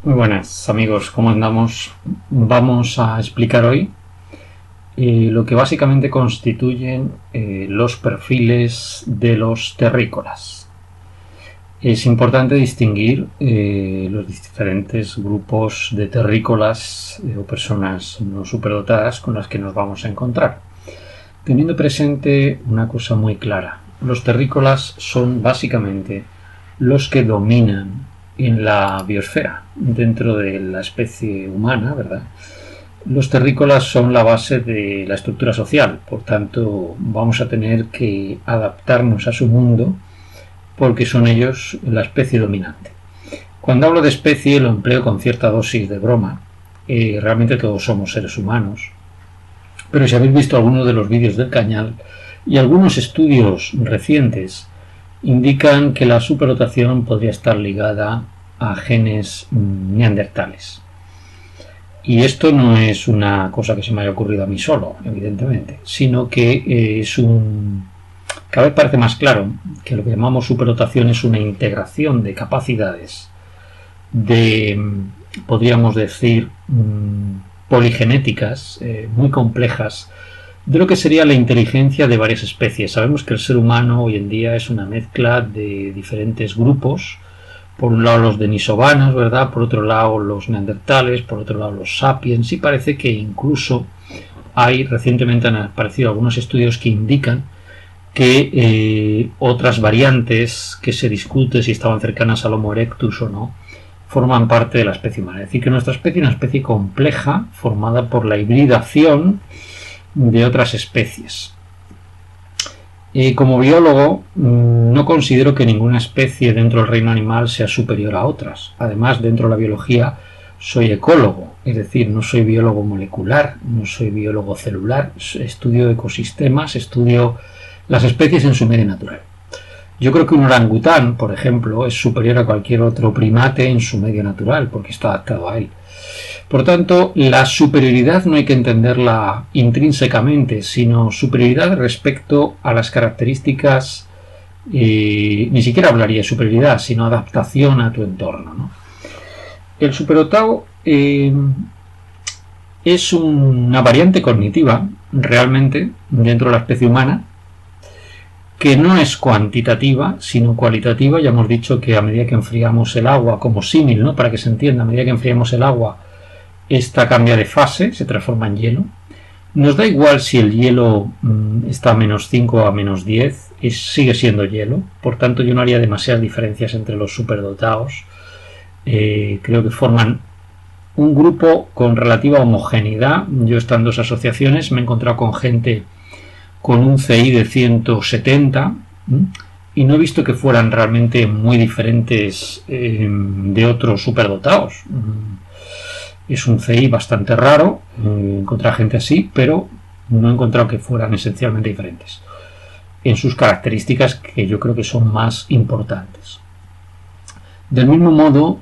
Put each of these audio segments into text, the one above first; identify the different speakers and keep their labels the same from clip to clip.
Speaker 1: Muy buenas amigos, ¿cómo andamos? Vamos a explicar hoy lo que básicamente constituyen los perfiles de los terrícolas. Es importante distinguir los diferentes grupos de terrícolas o personas no superdotadas con las que nos vamos a encontrar, teniendo presente una cosa muy clara. Los terrícolas son básicamente los que dominan en la biosfera, dentro de la especie humana, ¿verdad? Los terrícolas son la base de la estructura social, por tanto vamos a tener que adaptarnos a su mundo porque son ellos la especie dominante. Cuando hablo de especie lo empleo con cierta dosis de broma, realmente todos somos seres humanos, pero si habéis visto algunos de los vídeos del Cañal y algunos estudios recientes indican que la superdotación podría estar ligada a genes neandertales. Y esto no es una cosa que se me haya ocurrido a mí solo, evidentemente, sino que cada vez parece más claro que lo que llamamos superdotación es una integración de capacidades de, podríamos decir, poligenéticas muy complejas de lo que sería la inteligencia de varias especies. Sabemos que el ser humano hoy en día es una mezcla de diferentes grupos. Por un lado los denisovanos, ¿verdad? Por otro lado los neandertales, por otro lado los sapiens, y parece que incluso recientemente han aparecido algunos estudios que indican que otras variantes que se discute si estaban cercanas al Homo erectus o no, forman parte de la especie humana. Es decir, que nuestra especie es una especie compleja, formada por la hibridación de otras especies. Como biólogo, no considero que ninguna especie dentro del reino animal sea superior a otras. Además, dentro de la biología soy ecólogo, es decir, no soy biólogo molecular, no soy biólogo celular, estudio ecosistemas, estudio las especies en su medio natural. Yo creo que un orangután, por ejemplo, es superior a cualquier otro primate en su medio natural, porque está adaptado a él. Por tanto, la superioridad no hay que entenderla intrínsecamente, sino superioridad respecto a las características, ni siquiera hablaría de superioridad, sino adaptación a tu entorno, ¿no? El superdotado es una variante cognitiva, realmente, dentro de la especie humana, que no es cuantitativa, sino cualitativa. Ya hemos dicho que a medida que enfriamos el agua, como símil, ¿no? Para que se entienda, a medida que enfriamos el agua, esta cambia de fase, se transforma en hielo. Nos da igual si el hielo está a menos 5 o a menos 10, sigue siendo hielo. Por tanto, yo no haría demasiadas diferencias entre los superdotados. Creo que forman un grupo con relativa homogeneidad. Yo, estando en dos asociaciones, me he encontrado con gente con un CI de 170 y no he visto que fueran realmente muy diferentes de otros superdotados. Es un CI bastante raro encontrar gente así, pero no he encontrado que fueran esencialmente diferentes en sus características, que yo creo que son más importantes. Del mismo modo,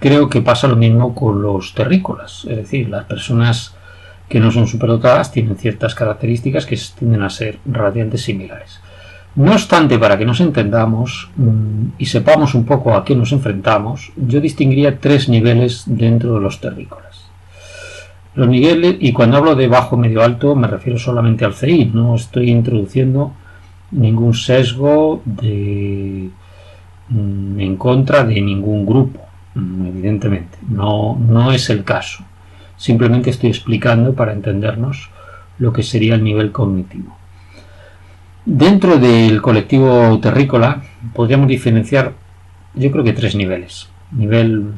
Speaker 1: creo que pasa lo mismo con los terrícolas, es decir, las personas que no son superdotadas tienen ciertas características que tienden a ser relativamente similares. No obstante, para que nos entendamos y sepamos un poco a qué nos enfrentamos, yo distinguiría tres niveles dentro de los terrícolas. Los niveles, y cuando hablo de bajo, medio, alto, me refiero solamente al CI, no estoy introduciendo ningún sesgo en contra de ningún grupo, evidentemente, no es el caso. Simplemente estoy explicando para entendernos lo que sería el nivel cognitivo. Dentro del colectivo terrícola podríamos diferenciar, yo creo que tres niveles: nivel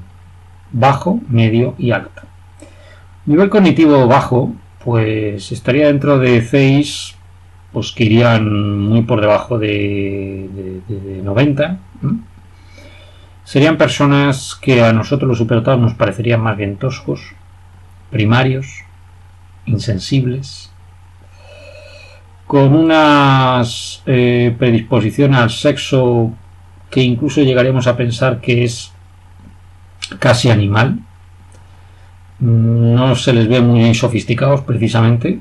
Speaker 1: bajo, medio y alto. Nivel cognitivo bajo, pues estaría dentro de CIs pues que irían muy por debajo de 90. Serían personas que a nosotros los superdotados nos parecerían más bien toscos, primarios, insensibles, con unas predisposiciones al sexo que incluso llegaremos a pensar que es casi animal. No se les ve muy sofisticados precisamente,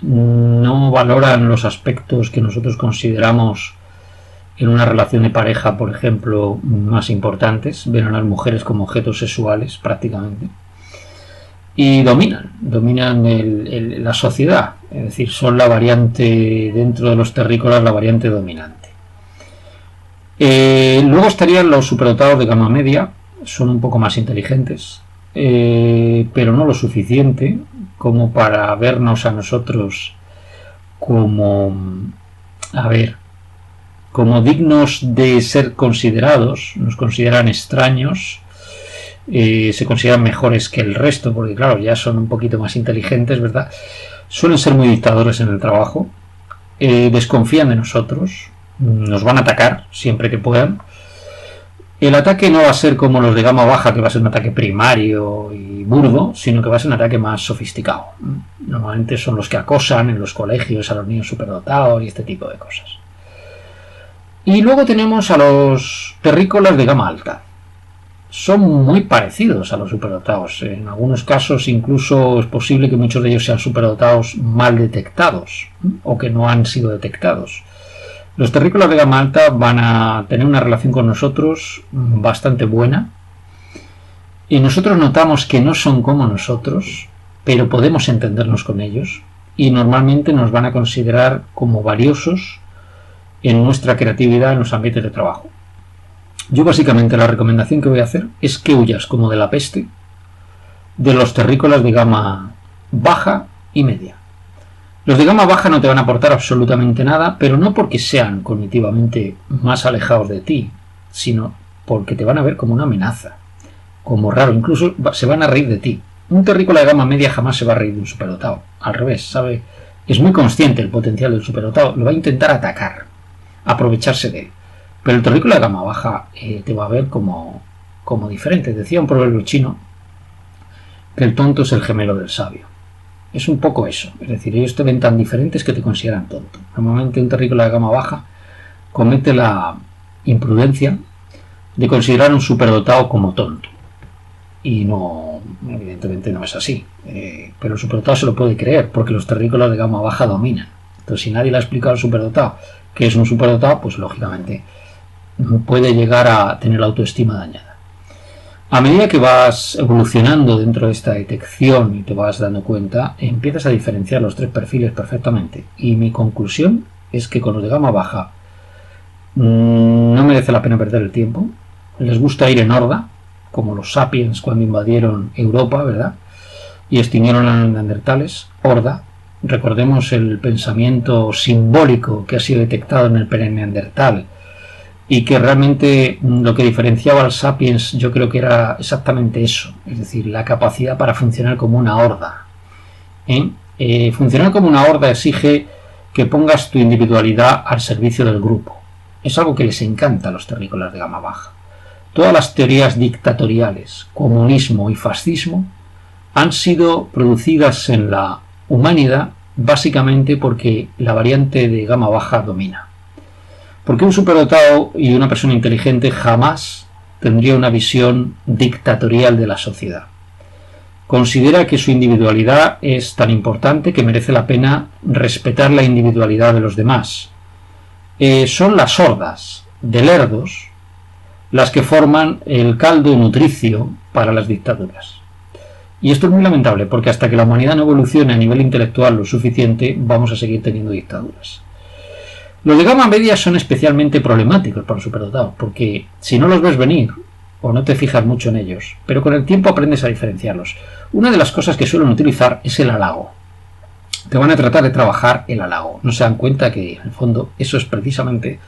Speaker 1: no valoran los aspectos que nosotros consideramos en una relación de pareja, por ejemplo, más importantes, ven a las mujeres como objetos sexuales prácticamente, y dominan la sociedad, es decir, son la variante dentro de los terrícolas, la variante dominante. Luego estarían los superdotados de gama media, son un poco más inteligentes, pero no lo suficiente como para vernos a nosotros como, como dignos de ser considerados. Nos consideran extraños, se consideran mejores que el resto, porque claro, ya son un poquito más inteligentes, ¿verdad? Suelen ser muy dictadores en el trabajo, desconfían de nosotros, nos van a atacar siempre que puedan. El ataque no va a ser como los de gama baja, que va a ser un ataque primario y burdo, sino que va a ser un ataque más sofisticado. Normalmente son los que acosan en los colegios a los niños superdotados y este tipo de cosas. Y luego tenemos a los terrícolas de gama alta. Son muy parecidos a los superdotados. En algunos casos incluso es posible que muchos de ellos sean superdotados mal detectados o que no han sido detectados. Los terrícolas de gama alta van a tener una relación con nosotros bastante buena y nosotros notamos que no son como nosotros, pero podemos entendernos con ellos y normalmente nos van a considerar como valiosos en nuestra creatividad en los ambientes de trabajo. Yo básicamente la recomendación que voy a hacer es que huyas como de la peste de los terrícolas de gama baja y media. Los de gama baja no te van a aportar absolutamente nada, pero no porque sean cognitivamente más alejados de ti, sino porque te van a ver como una amenaza, como raro, incluso se van a reír de ti. Un terrícola de gama media jamás se va a reír de un superdotado, al revés, ¿sabe? Es muy consciente el potencial del superdotado, lo va a intentar atacar, aprovecharse de él. Pero el terrícola de gama baja te va a ver como diferente. Decía un proverbio chino que el tonto es el gemelo del sabio. Es un poco eso, es decir, ellos te ven tan diferentes que te consideran tonto. Normalmente un terrícola de gama baja comete la imprudencia de considerar un superdotado como tonto. Y no, evidentemente no es así. Pero el superdotado se lo puede creer, porque los terrícolas de gama baja dominan. Entonces, si nadie le ha explicado al superdotado que es un superdotado, pues lógicamente puede llegar a tener la autoestima dañada. A medida que vas evolucionando dentro de esta detección y te vas dando cuenta, empiezas a diferenciar los tres perfiles perfectamente. Y mi conclusión es que con los de gama baja no merece la pena perder el tiempo. Les gusta ir en horda, como los sapiens cuando invadieron Europa, ¿verdad? Y extinguieron a los neandertales, horda. Recordemos el pensamiento simbólico que ha sido detectado en el preneandertal y que realmente lo que diferenciaba al sapiens yo creo que era exactamente eso, es decir, la capacidad para funcionar como una horda. Funcionar como una horda exige que pongas tu individualidad al servicio del grupo. Es algo que les encanta a los terrícolas de gama baja. Todas las teorías dictatoriales, comunismo y fascismo han sido producidas en la humanidad básicamente porque la variante de gama baja domina. Porque un superdotado y una persona inteligente jamás tendría una visión dictatorial de la sociedad. Considera que su individualidad es tan importante que merece la pena respetar la individualidad de los demás. Son las hordas de lerdos las que forman el caldo nutricio para las dictaduras. Y esto es muy lamentable, porque hasta que la humanidad no evolucione a nivel intelectual lo suficiente, vamos a seguir teniendo dictaduras. Los de gama media son especialmente problemáticos para los superdotados, porque si no los ves venir, o no te fijas mucho en ellos, pero con el tiempo aprendes a diferenciarlos. Una de las cosas que suelen utilizar es el halago. Te van a tratar de trabajar el halago. No se dan cuenta que, en el fondo, eso es precisamente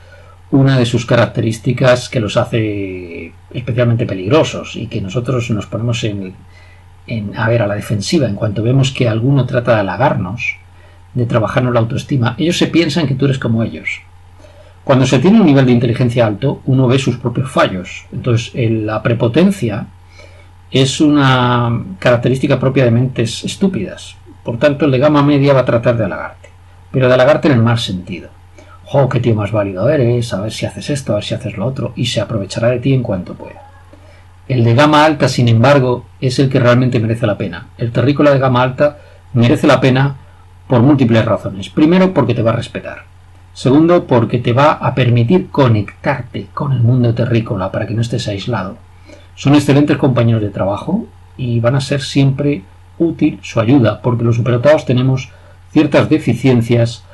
Speaker 1: una de sus características que los hace especialmente peligrosos y que nosotros nos ponemos a la defensiva en cuanto vemos que alguno trata de halagarnos, de trabajarnos la autoestima. Ellos se piensan que tú eres como ellos. Cuando se tiene un nivel de inteligencia alto, uno ve sus propios fallos. Entonces, la prepotencia es una característica propia de mentes estúpidas. Por tanto, el de gama media va a tratar de halagarte, pero de halagarte en el mal sentido. ¡Oh, qué tío más válido eres! A ver si haces esto, a ver si haces lo otro, y se aprovechará de ti en cuanto pueda. El de gama alta, sin embargo, es el que realmente merece la pena. El terrícola de gama alta merece la pena por múltiples razones. Primero, porque te va a respetar. Segundo, porque te va a permitir conectarte con el mundo terrícola para que no estés aislado. Son excelentes compañeros de trabajo y van a ser siempre útil su ayuda, porque los superdotados tenemos ciertas deficiencias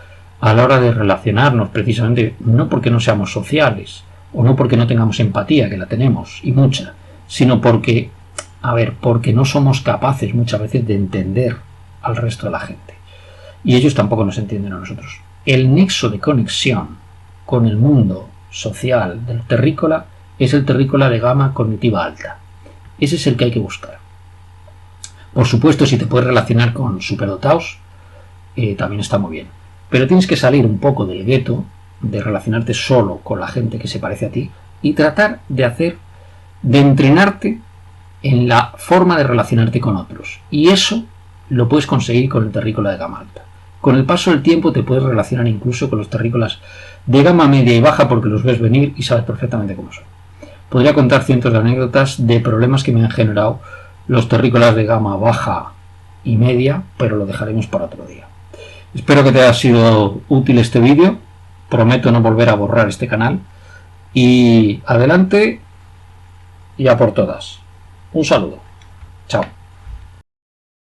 Speaker 1: a la hora de relacionarnos, precisamente no porque no seamos sociales o no porque no tengamos empatía, que la tenemos y mucha, sino porque, porque no somos capaces muchas veces de entender al resto de la gente. Y ellos tampoco nos entienden a nosotros. El nexo de conexión con el mundo social del terrícola es el terrícola de gama cognitiva alta. Ese es el que hay que buscar. Por supuesto, si te puedes relacionar con superdotados, también está muy bien. Pero tienes que salir un poco del gueto, de relacionarte solo con la gente que se parece a ti y tratar de entrenarte en la forma de relacionarte con otros. Y eso lo puedes conseguir con el terrícola de gama alta. Con el paso del tiempo te puedes relacionar incluso con los terrícolas de gama media y baja porque los ves venir y sabes perfectamente cómo son. Podría contar cientos de anécdotas de problemas que me han generado los terrícolas de gama baja y media, pero lo dejaremos para otro día. Espero que te haya sido útil este vídeo. Prometo no volver a borrar este canal. Y adelante y a por todas. Un saludo. Chao.